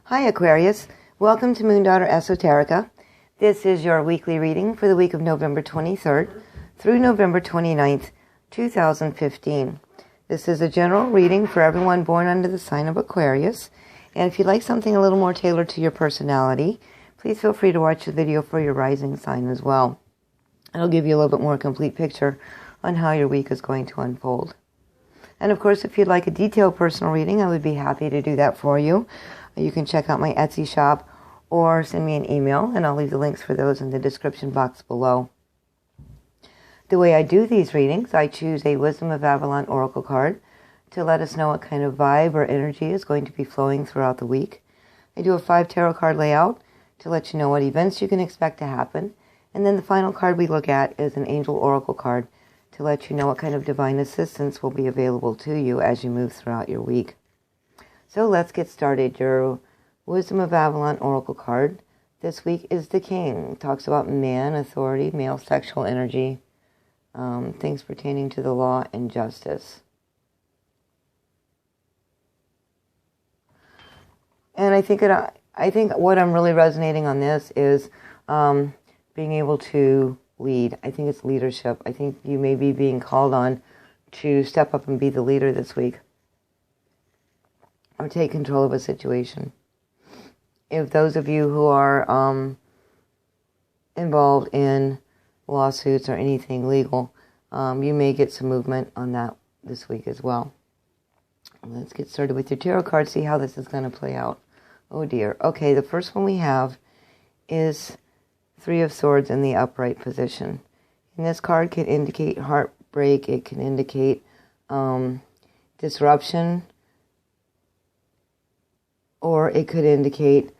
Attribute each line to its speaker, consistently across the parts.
Speaker 1: Hi Aquarius, welcome to MoonDaughterEsoterica. This is your weekly reading for the week of November 23rd through November 29th, 2015. This is a general reading for everyone born under the sign of Aquarius. And if you'd like something a little more tailored to your personality, please feel free to watch the video for your rising sign as well. It'll give you a little bit more complete picture on how your week is going to unfold. And of course, if you'd like a detailed personal reading, I would be happy to do that for you. You can check out my Etsy shop or send me an email, and I'll leave the links for those in the description box below. The way I do these readings, I choose a Wisdom of Avalon Oracle card to let us know what kind of vibe or energy is going to be flowing throughout the week. I do a 5 tarot card layout to let you know what events you can expect to happen. And then the final card we look at is an Angel Oracle card to let you know what kind of divine assistance will be available to you as you move throughout your week. So let's get started. Your Wisdom of Avalon Oracle card this week is the King. It talks about man, authority, male sexual energy, things pertaining to the law and justice. And I think what I'm really resonating on this is being able to lead. I think it's leadership. I think you may be being called on to step up and be the leader this week, or take control of a situation. If those of you who are involved in lawsuits or anything legal, you may get some movement on that this week as well. Let's get started with your tarot card, see how this is going to play out. Oh dear. Okay, the first one we have is 3 of Swords in the upright position. And this card can indicate heartbreak, it can indicate disruption, or it could indicate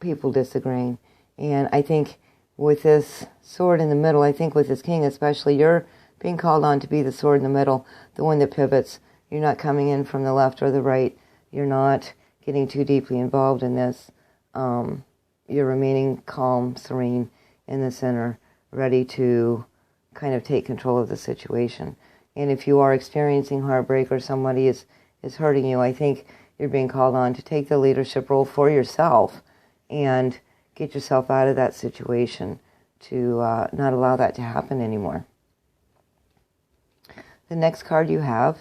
Speaker 1: people disagreeing. And I think with this sword in the middle, I think with this King especially, you're being called on to be the sword in the middle, the one that pivots. You're not coming in from the left or the right. You're not getting too deeply involved in this. You're remaining calm, serene in the center, ready to kind of take control of the situation. And if you are experiencing heartbreak or somebody is hurting you, I think you're being called on to take the leadership role for yourself and get yourself out of that situation, to not allow that to happen anymore. The next card you have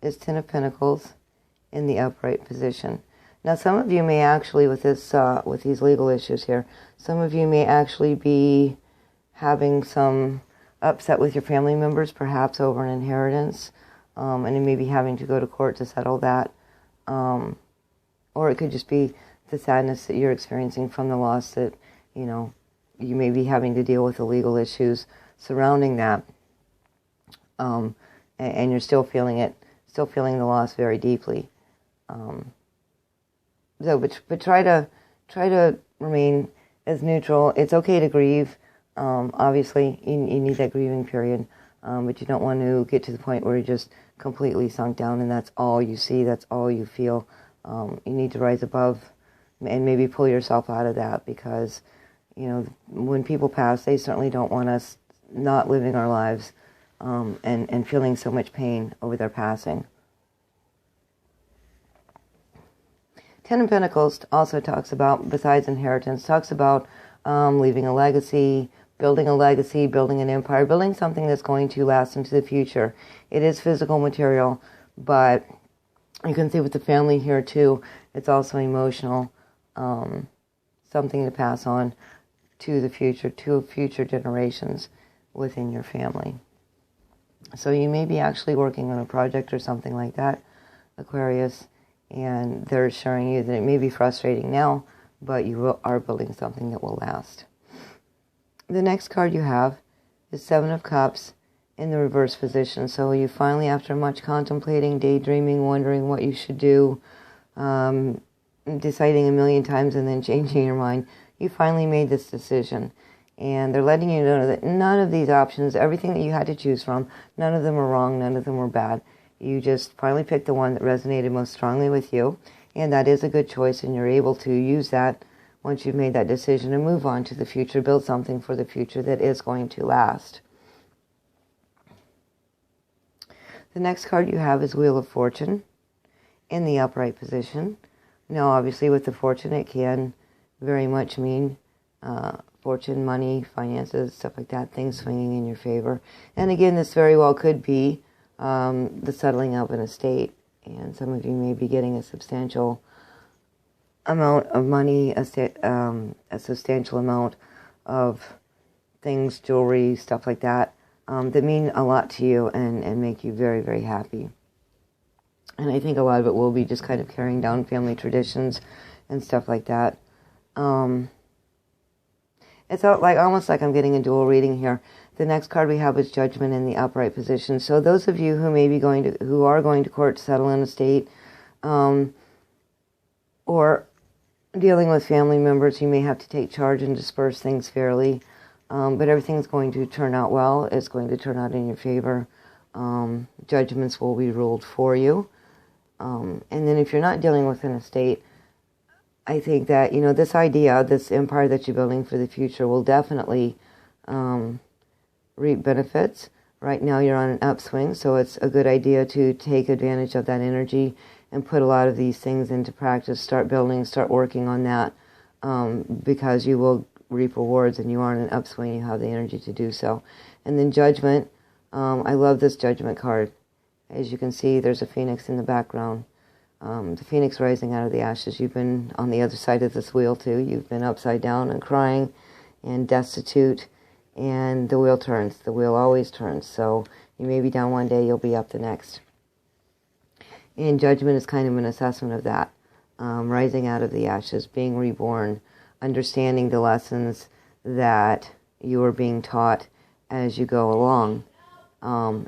Speaker 1: is 10 of Pentacles in the upright position. Now, some of you may actually, with these legal issues here, some of you may actually be having some upset with your family members, perhaps over an inheritance, and you may be having to go to court to settle that. Or it could just be the sadness that you're experiencing from the loss that, you may be having to deal with the legal issues surrounding that. And you're still feeling the loss very deeply. But try to remain as neutral. It's okay to grieve. Obviously, you need that grieving period, but you don't want to get to the point where you're just completely sunk down and that's all you see, that's all you feel. You need to rise above and maybe pull yourself out of that, because, when people pass, they certainly don't want us not living our lives and feeling so much pain over their passing. 10 of Pentacles also talks about, besides inheritance, talks about leaving a legacy, building an empire, building something that's going to last into the future. It is physical material, but you can see with the family here too, it's also emotional, something to pass on to the future, to future generations within your family. So you may be actually working on a project or something like that, Aquarius, and they're assuring you that it may be frustrating now, but you are building something that will last. The next card you have is 7 of Cups in the reverse position. So you finally, after much contemplating, daydreaming, wondering what you should do, deciding a million times and then changing your mind, you finally made this decision. And they're letting you know that none of these options, everything that you had to choose from, none of them were wrong, none of them were bad. You just finally picked the one that resonated most strongly with you, and that is a good choice, and you're able to use that once you've made that decision and move on to the future, build something for the future that is going to last. The next card you have is Wheel of Fortune in the upright position. Now, obviously, with the fortune, it can very much mean fortune, money, finances, stuff like that, things swinging in your favor. And again, this very well could be the settling of an estate. And some of you may be getting a substantial amount of money, a substantial amount of things, jewelry, stuff like that, that mean a lot to you and make you very, very happy. And I think a lot of it will be just kind of carrying down family traditions and stuff like that. It's almost like I'm getting a dual reading here. The next card we have is Judgment in the upright position. So those of you who may be who are going to court to settle an estate, or dealing with family members, you may have to take charge and disperse things fairly. But everything's going to turn out well. It's going to turn out in your favor. Judgments will be ruled for you. And then if you're not dealing with an estate, I think that, this idea, this empire that you're building for the future will definitely reap benefits. Right now you're on an upswing, so it's a good idea to take advantage of that energy and put a lot of these things into practice. Start building, start working on that, because you will reap rewards and you are on an upswing. You have the energy to do so. And then Judgment. I love this Judgment card. As you can see, there's a phoenix in the background. The phoenix rising out of the ashes. You've been on the other side of this wheel too. You've been upside down and crying and destitute, and the wheel turns. The wheel always turns. So you may be down one day, you'll be up the next. And Judgment is kind of an assessment of that. Rising out of the ashes, being reborn, understanding the lessons that you are being taught as you go along.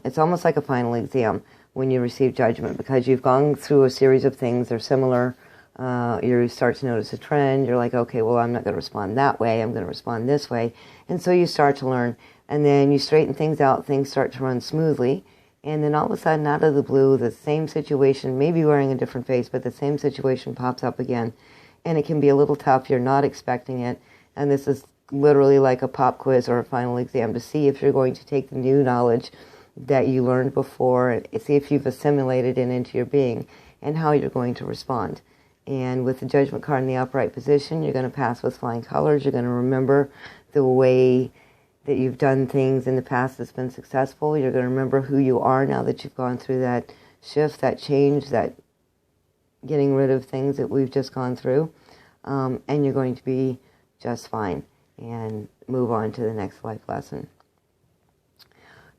Speaker 1: It's almost like a final exam when you receive Judgment, because you've gone through a series of things. They're similar. You start to notice a trend. You're like, okay, well, I'm not going to respond that way. I'm going to respond this way. And so you start to learn. And then you straighten things out. Things start to run smoothly. And then all of a sudden, out of the blue, the same situation, maybe wearing a different face, but the same situation pops up again. And it can be a little tough. You're not expecting it. And this is literally like a pop quiz or a final exam to see if you're going to take the new knowledge that you learned before and see if you've assimilated it into your being and how you're going to respond. And with the Judgment card in the upright position, you're going to pass with flying colors. You're going to remember the way that you've done things in the past that's been successful. You're going to remember who you are now that you've gone through that shift, that change, that getting rid of things that we've just gone through. And you're going to be just fine and move on to the next life lesson.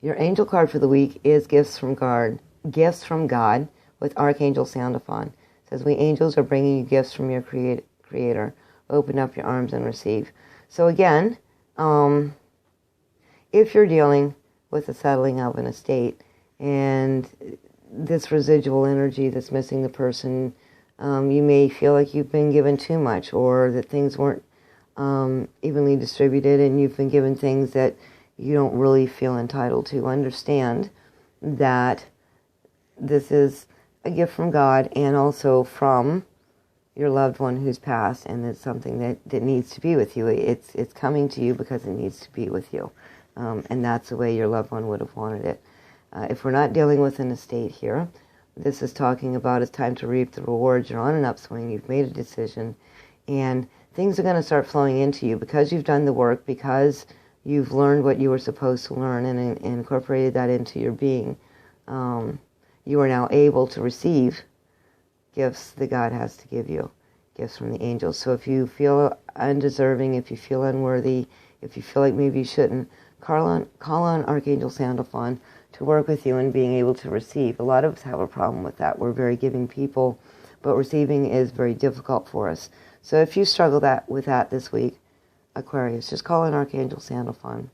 Speaker 1: Your angel card for the week is Gifts from God with Archangel Sandophon. It says, we angels are bringing you gifts from your Creator. Open up your arms and receive. So again, if you're dealing with the settling of an estate and this residual energy that's missing the person, you may feel like you've been given too much, or that things weren't evenly distributed and you've been given things that you don't really feel entitled to. Understand that this is a gift from God and also from your loved one who's passed, and it's something that needs to be with you. It's coming to you because it needs to be with you. And that's the way your loved one would have wanted it. If we're not dealing with an estate here, this is talking about it's time to reap the rewards. You're on an upswing. You've made a decision. And things are going to start flowing into you because you've done the work, because you've learned what you were supposed to learn and incorporated that into your being. You are now able to receive gifts that God has to give you, gifts from the angels. So if you feel undeserving, if you feel unworthy, if you feel like maybe you shouldn't, call on Archangel Sandophon to work with you in being able to receive. A lot of us have a problem with that. We're very giving people, but receiving is very difficult for us. So if you struggle with that this week, Aquarius, just call on Archangel Sandophon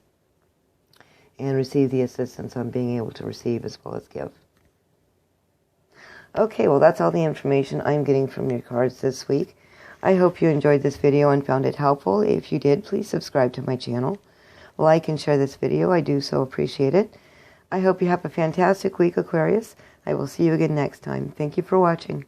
Speaker 1: and receive the assistance on being able to receive as well as give. Okay, well, that's all the information I'm getting from your cards this week. I hope you enjoyed this video and found it helpful. If you did, please subscribe to my channel. Like and share this video. I do so appreciate it. I hope you have a fantastic week, Aquarius. I will see you again next time. Thank you for watching.